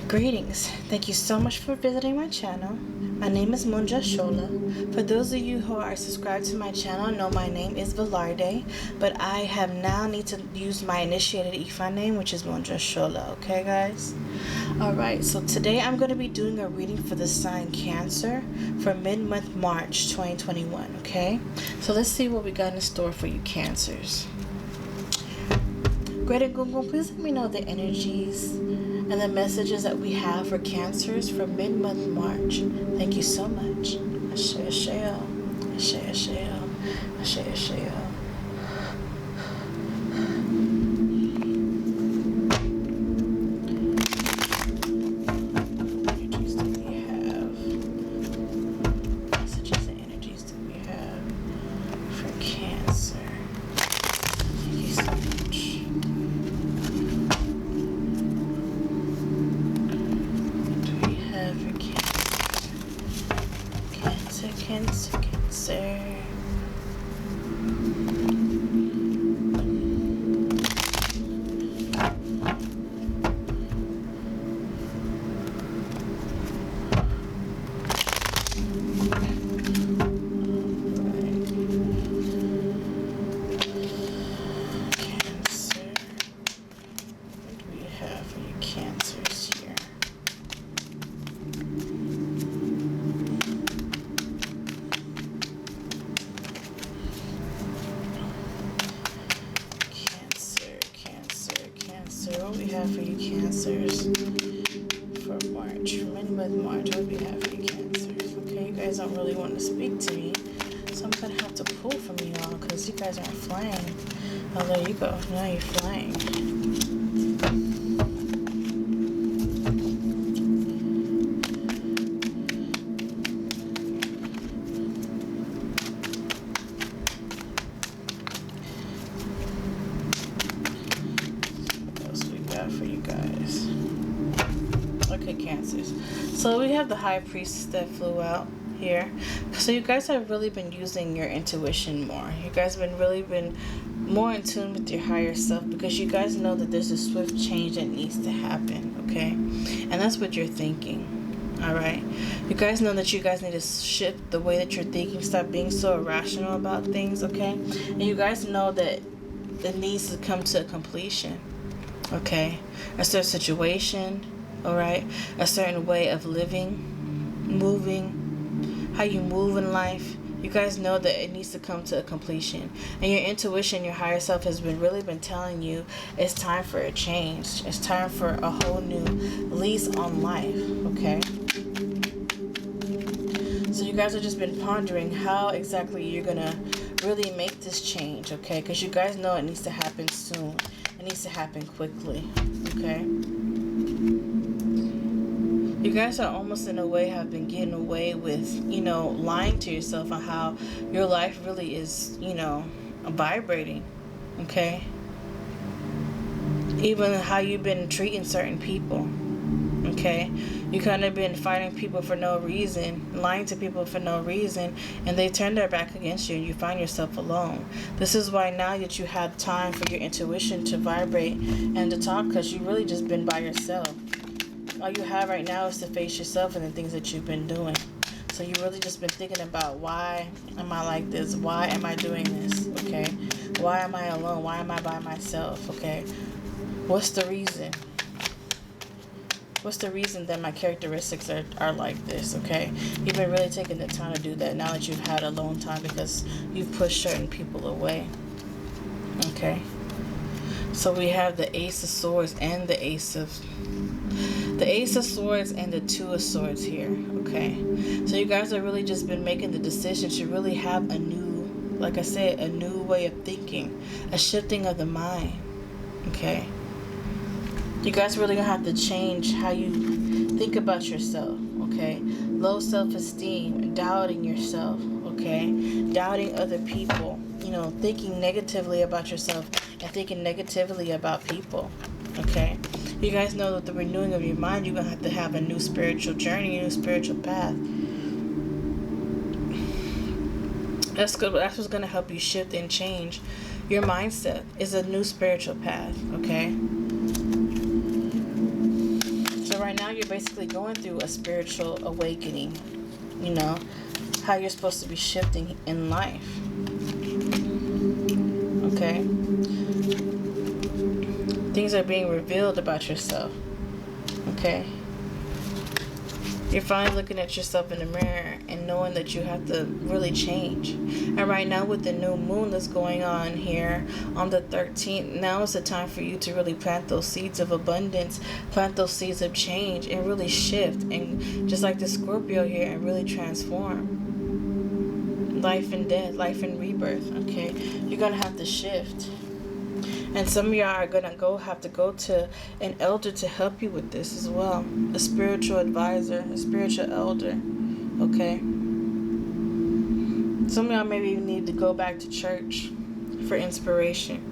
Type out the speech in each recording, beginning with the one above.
Greetings. Thank you so much for visiting my channel. My name is Munja Shola. For those of you who are subscribed to my channel know my name is Velarde, but I have now need to use my initiated Ifa name, which is Munja Shola. Okay, guys? Alright, so today I'm going to be doing a reading for the sign Cancer for mid-month March 2021. Okay? So let's see what we got in store for you Cancers. Greater Google, please let me know the energies and the messages that we have for Cancers for mid-month March. Thank you so much. Ashe, Asheo. Ashe, Asheo. Ashe, Asheo. Energies that we have. Messages and energies that we have for Cancer. Thank you so much. Cancer. What do we have for you Cancers here? What we have for you Cancers for March, for mid-month March? What we have for you Cancers? Okay, you guys don't really want to speak to me, so I'm gonna have to pull from you all because you guys aren't flying. Oh, there you go. Now you're flying. For you guys. Okay, Cancers. So we have the High Priestess that flew out here. So you guys have really been using your intuition more. You guys have really been more in tune with your higher self because you guys know that there's a swift change that needs to happen, okay? And that's what you're thinking, all right? You guys know that you guys need to shift the way that you're thinking. Stop being so irrational about things, okay? And you guys know that it needs to come to a completion. Okay, a certain situation, all right, a certain way of living, moving, how you move in life. You guys know that it needs to come to a completion, and your intuition, your higher self has really been telling you it's time for a change. It's time for a whole new lease on life. Okay. So you guys have just been pondering how exactly you're gonna really make this change. Okay, because you guys know it needs to happen soon. It needs to happen quickly, okay? You guys are almost in a way have been getting away with, lying to yourself on how your life really is, vibrating, okay? Even how you've been treating certain people, okay? You kind of been fighting people for no reason, lying to people for no reason, and they turn their back against you and you find yourself alone. This is why now that you have time for your intuition to vibrate and to talk, because you've really just been by yourself. All you have right now is to face yourself and the things that you've been doing. So you've really just been thinking about, why am I like this? Why am I doing this? Okay? Why am I alone? Why am I by myself? Okay? What's the reason? What's the reason that my characteristics are like this, okay? You've been really taking the time to do that now that you've had alone time because you've pushed certain people away, okay? So we have the Ace of Swords and the Ace of Swords and the Two of Swords here, okay? So you guys have really just been making the decision to really have a new, like I said, a new way of thinking, a shifting of the mind, okay? You guys really gonna have to change how you think about yourself, okay? Low self-esteem, doubting yourself, okay? Doubting other people, thinking negatively about yourself and thinking negatively about people, okay? You guys know that the renewing of your mind, you're gonna have a new spiritual journey, a new spiritual path. That's good. That's what's gonna help you shift and change your mindset. Is a new spiritual path, okay? So right now you're basically going through a spiritual awakening. You know, how you're supposed to be shifting in life. Okay? Things are being revealed about yourself. Okay? You're finally looking at yourself in the mirror and knowing that you have to really change. And right now with the new moon that's going on here on the 13th, now is the time for you to really plant those seeds of abundance, plant those seeds of change, and really shift. And just like the Scorpio here, and really transform. Life and death, life and rebirth, okay? You're going to have to shift. And some of y'all are going to have to go to an elder to help you with this as well. A spiritual advisor, a spiritual elder. Okay? Some of y'all maybe need to go back to church for inspiration.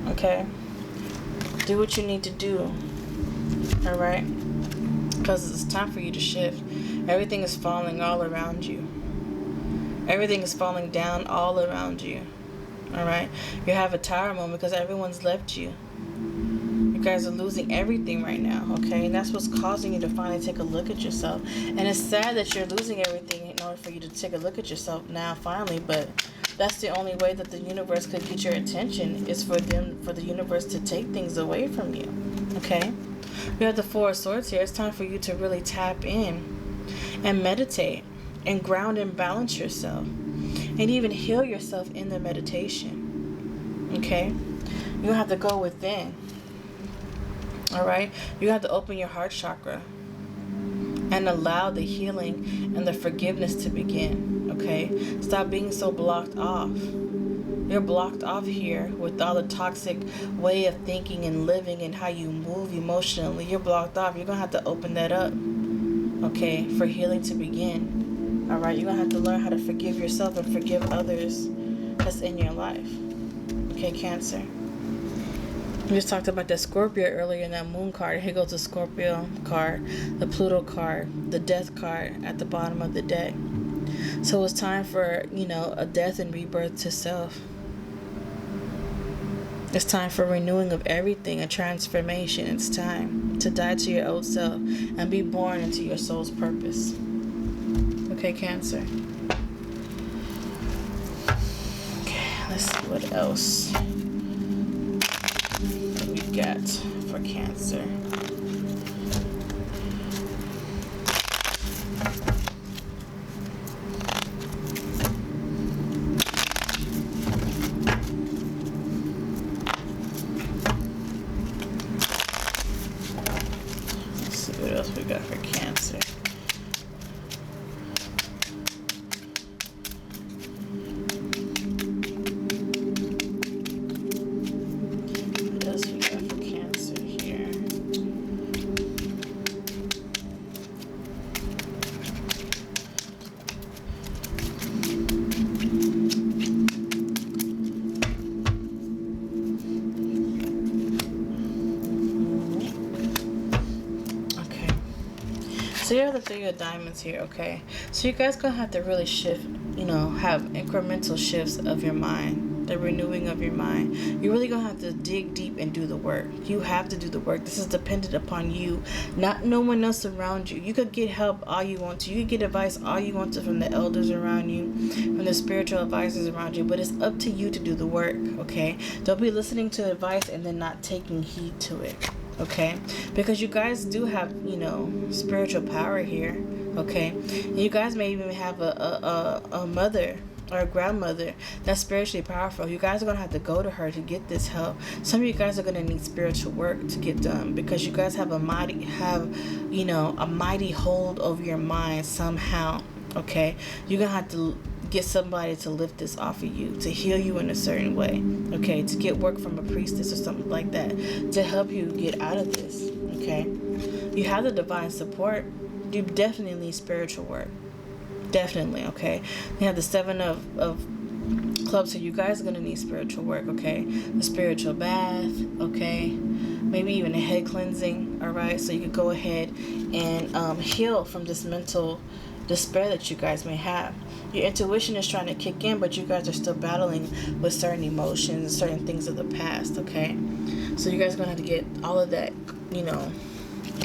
Okay? Do what you need to do. Alright? Because it's time for you to shift. Everything is falling all around you. Everything is falling down all around you. Alright? You have a tower moment because everyone's left you. You guys are losing everything right now, okay? And that's what's causing you to finally take a look at yourself. And it's sad that you're losing everything in order for you to take a look at yourself now, finally. But that's the only way that the universe could get your attention, is for the universe to take things away from you, okay? We have the Four of Swords here. It's time for you to really tap in and meditate and ground and balance yourself. And even heal yourself in the meditation. Okay? You have to go within. Alright? You have to open your heart chakra. And allow the healing and the forgiveness to begin. Okay? Stop being so blocked off. You're blocked off here with all the toxic way of thinking and living and how you move emotionally. You're blocked off. You're going to have to open that up. Okay? For healing to begin. Alright, you're going to have to learn how to forgive yourself and forgive others that's in your life. Okay, Cancer. We just talked about that Scorpio earlier in that moon card. Here goes the Scorpio card, the Pluto card, the death card at the bottom of the deck. So it's time for, a death and rebirth to self. It's time for renewing of everything, a transformation. It's time to die to your old self and be born into your soul's purpose. Okay, Cancer. Okay, let's see what else we got for Cancer. Let's see what else we got for Cancer. So you have the Three of Diamonds here, okay? So you guys gonna have to really shift, have incremental shifts of your mind, the renewing of your mind. You're really gonna have to dig deep and do the work. You have to do the work. This is dependent upon you, not no one else around you. You could get help all you want to. You could get advice all you want to from the elders around you, from the spiritual advisors around you, but it's up to you to do the work, okay? Don't be listening to advice and then not taking heed to it. Okay, because you guys do have, spiritual power here. Okay, and you guys may even have a mother or a grandmother that's spiritually powerful. You guys are gonna have to go to her to get this help. Some of you guys are gonna need spiritual work to get done because you guys have a mighty hold over your mind somehow. Okay, you're gonna have to get somebody to lift this off of you, to heal you in a certain way, okay, to get work from a priestess or something like that to help you get out of this, okay? You have the divine support. You definitely need spiritual work, definitely, okay? You have the Seven of Clubs, so you guys are going to need spiritual work, okay? The spiritual bath, okay? Maybe even a head cleansing, all right? So you could go ahead and heal from this mental despair that you guys may have. Your intuition is trying to kick in, but you guys are still battling with certain emotions, certain things of the past, okay? So you guys are going to have to get all of that,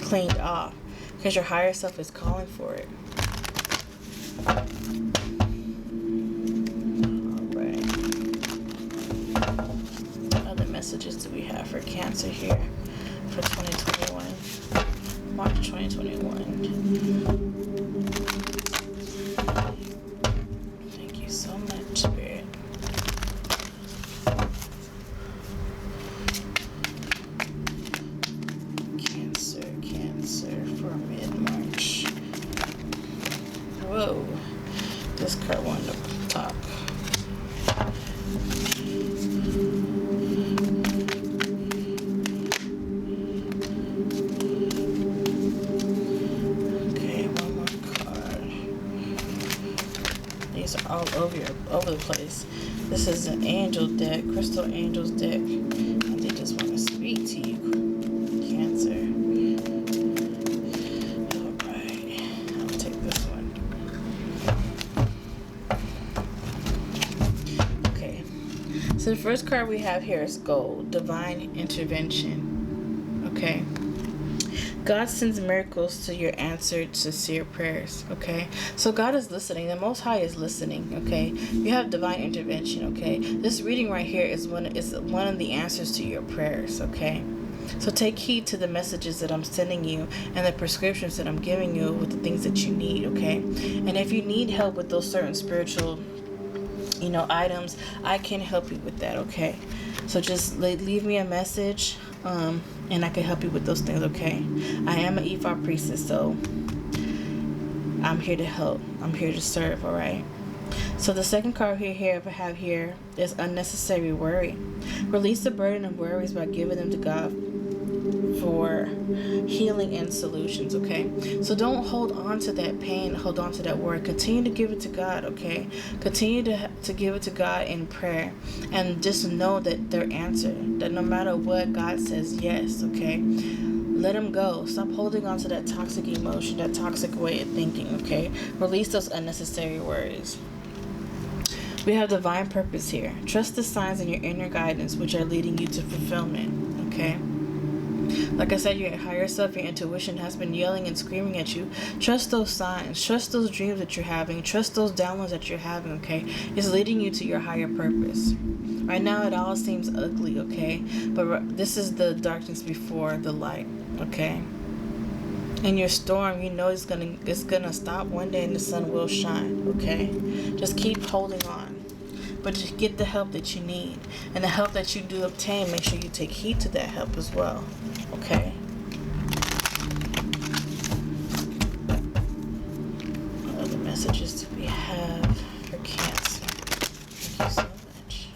cleaned off, because your higher self is calling for it. Alright. What other messages do we have for Cancer here for 2021? March 2021. Thank you so much, Spirit. Cancer for mid-March. Whoa. This card wanted to talk. All over the place. This is an angel deck, crystal angels deck, and they just want to speak to you, Cancer. Alright, I'll take this one. Okay, so the first card we have here is gold, divine intervention. Okay, God sends miracles to your answered sincere prayers. Okay, so God is listening. The Most High is listening. Okay, you have divine intervention. Okay, this reading right here is one of the answers to your prayers. Okay, so take heed to the messages that I'm sending you and the prescriptions that I'm giving you with the things that you need. Okay, and if you need help with those certain spiritual items, I can help you with that. Okay, so just leave me a message, and I can help you with those things. Okay, I am an Ifa priestess, so I'm here to help. I'm here to serve. All right. So the second card I have here is unnecessary worry. Release the burden of worries by giving them to God for healing and solutions. Okay, so don't hold on to that pain, hold on to that worry. Continue to give it to God. Okay, continue to give it to God in prayer, and just know that they're answered, that no matter what, God says yes. Okay, let them go. Stop holding on to that toxic emotion, that toxic way of thinking. Okay, release those unnecessary worries. We have divine purpose here. Trust the signs in your inner guidance, which are leading you to fulfillment. Okay, like I said, your higher self, your intuition has been yelling and screaming at you. Trust those signs. Trust those dreams that you're having. Trust those downloads that you're having, okay? It's leading you to your higher purpose. Right now, it all seems ugly, okay? But this is the darkness before the light, okay? In your storm, you know it's gonna stop one day and the sun will shine, okay? Just keep holding on. But just get the help that you need. And the help that you do obtain, make sure you take heed to that help as well. Okay? What other messages do we have for Cancer? Thank you so much.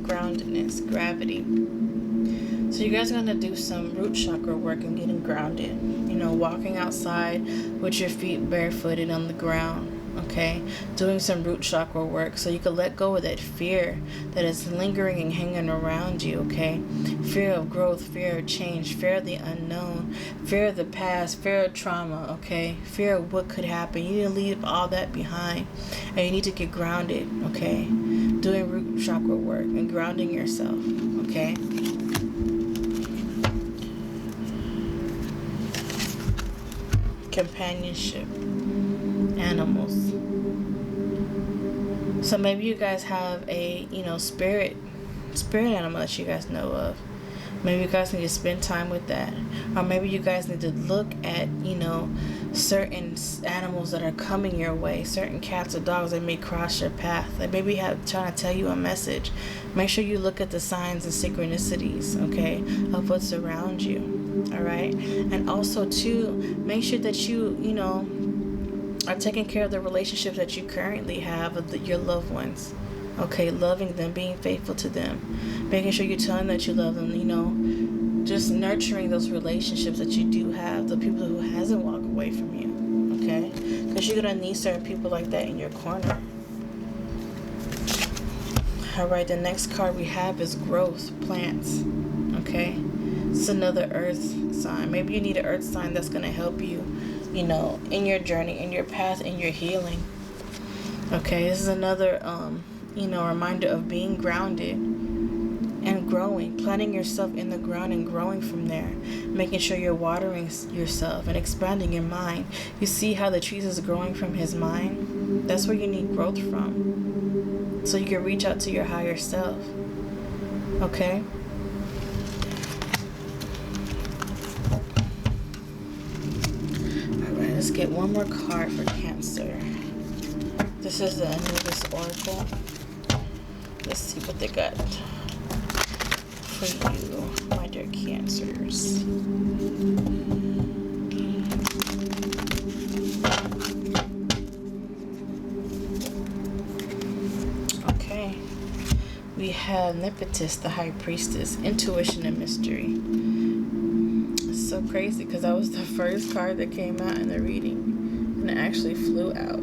Groundedness, gravity. So you guys are going to do some root chakra work and getting grounded. Walking outside with your feet barefooted on the ground. Okay, doing some root chakra work so you can let go of that fear that is lingering and hanging around you. Okay, fear of growth, fear of change, fear of the unknown, fear of the past, fear of trauma. Okay, fear of what could happen. You need to leave all that behind, and you need to get grounded. Okay, doing root chakra work and grounding yourself. Okay. Companionship, animals. So maybe you guys have a spirit animal that you guys know of. Maybe you guys need to spend time with that, or maybe you guys need to look at certain animals that are coming your way, certain cats or dogs that may cross your path, that maybe trying to tell you a message. Make sure you look at the signs and synchronicities, okay, of what's around you. All right, and also too, make sure that you are taking care of the relationships that you currently have with your loved ones. Okay, loving them, being faithful to them, making sure you're telling them that you love them. Just nurturing those relationships that you do have, the people who hasn't walked away from you. Okay, because you're gonna need certain people like that in your corner. All right, the next card we have is growth, plants. Okay. It's another earth sign. Maybe you need an earth sign that's going to help you, in your journey, in your path, in your healing. Okay, this is another, reminder of being grounded and growing, planting yourself in the ground and growing from there, making sure you're watering yourself and expanding your mind. You see how the trees is growing from his mind? That's where you need growth from, so you can reach out to your higher self. Okay? Alright, let's get one more card for Cancer. This is the Anubis Oracle. Let's see what they got for you, my dear Cancers. Okay. We have Nepetis, the High Priestess, Intuition and Mystery. It's so crazy because that was the first card that came out in the reading, and it actually flew out.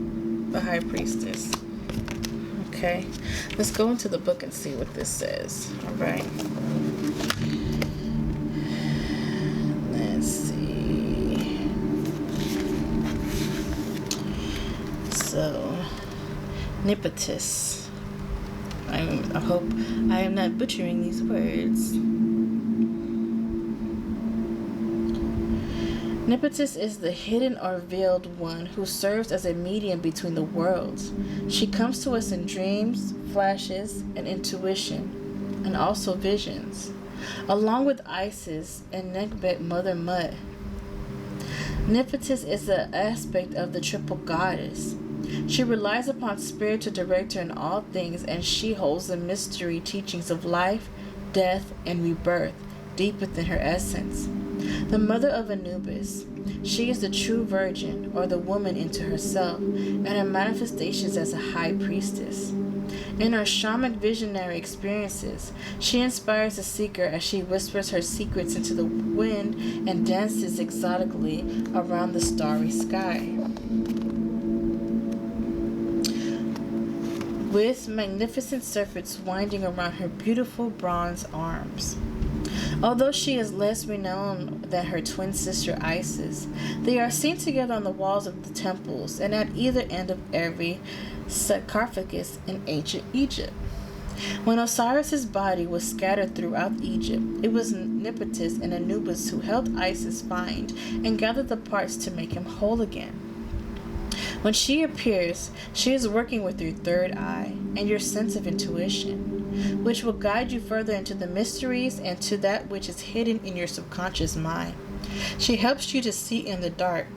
The High Priestess. Okay, let's go into the book and see what this says. All right. Let's see. So, Nepetis. I hope I am not butchering these words. Nepetis is the hidden or veiled one who serves as a medium between the worlds. She comes to us in dreams, flashes, and intuition, and also visions, along with Isis and Nekhbet Mother Mut. Nepetis is an aspect of the triple goddess. She relies upon spirit to direct her in all things, and she holds the mystery teachings of life, death, and rebirth deep within her essence. The mother of Anubis, she is the true virgin, or the woman into herself, and her manifestations as a high priestess. In her shamanic visionary experiences, she inspires the seeker as she whispers her secrets into the wind and dances exotically around the starry sky. With magnificent serpents winding around her beautiful bronze arms. Although she is less renowned than her twin sister Isis, they are seen together on the walls of the temples and at either end of every sarcophagus in ancient Egypt. When Osiris's body was scattered throughout Egypt, it was Nepetis and Anubis who helped Isis find and gather the parts to make him whole again. When she appears, she is working with your third eye and your sense of intuition, which will guide you further into the mysteries and to that which is hidden in your subconscious mind. She helps you to see in the dark.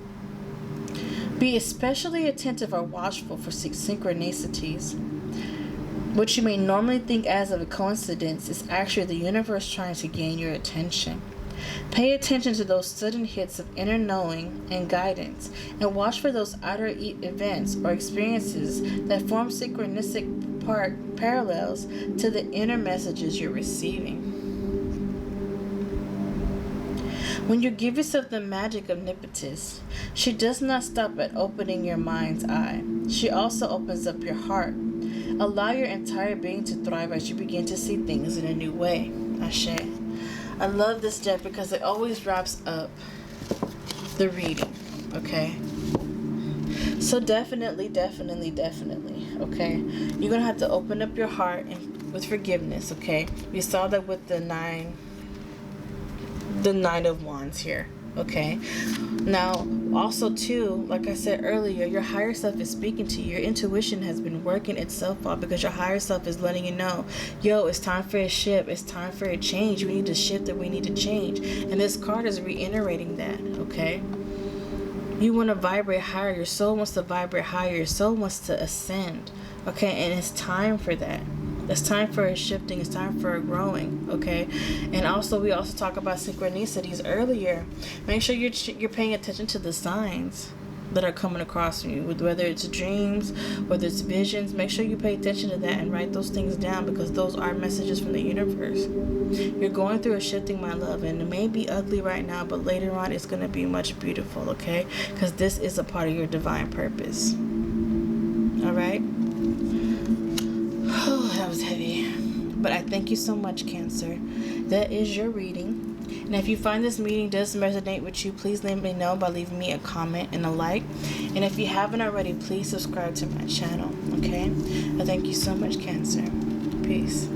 Be especially attentive or watchful for synchronicities. What you may normally think as of a coincidence is actually the universe trying to gain your attention. Pay attention to those sudden hits of inner knowing and guidance, and watch for those outer events or experiences that form synchronistic parallels to the inner messages you're receiving. When you give yourself the magic of Nepetis, she does not stop at opening your mind's eye. She also opens up your heart. Allow your entire being to thrive as you begin to see things in a new way. Ashe. I love this deck because it always wraps up the reading, okay? So definitely, okay? You're going to have to open up your heart and with forgiveness, okay? We saw that with the Nine of Wands here, okay? Now, also too, like I said earlier, your higher self is speaking to you. Your intuition has been working itself out because your higher self is letting you know, yo, it's time for a shift. It's time for a change. We need to shift and we need to change. And this card is reiterating that, okay? You want to vibrate higher. Your soul wants to vibrate higher. Your soul wants to ascend, okay? And it's time for that. It's time for a shifting. It's time for a growing, okay? And also, we also talk about synchronicities earlier. Make sure you're paying attention to the signs that are coming across you, whether it's dreams, whether it's visions. Make sure you pay attention to that and write those things down because those are messages from the universe. You're going through a shifting, my love, and it may be ugly right now, but later on it's going to be much beautiful, okay? Because this is a part of your divine purpose. All right? Oh, that was heavy. But I thank you so much, Cancer. That is your reading. And if you find this meeting does resonate with you, please let me know by leaving me a comment and a like. And if you haven't already, please subscribe to my channel, okay? I thank you so much, Cancer. Peace.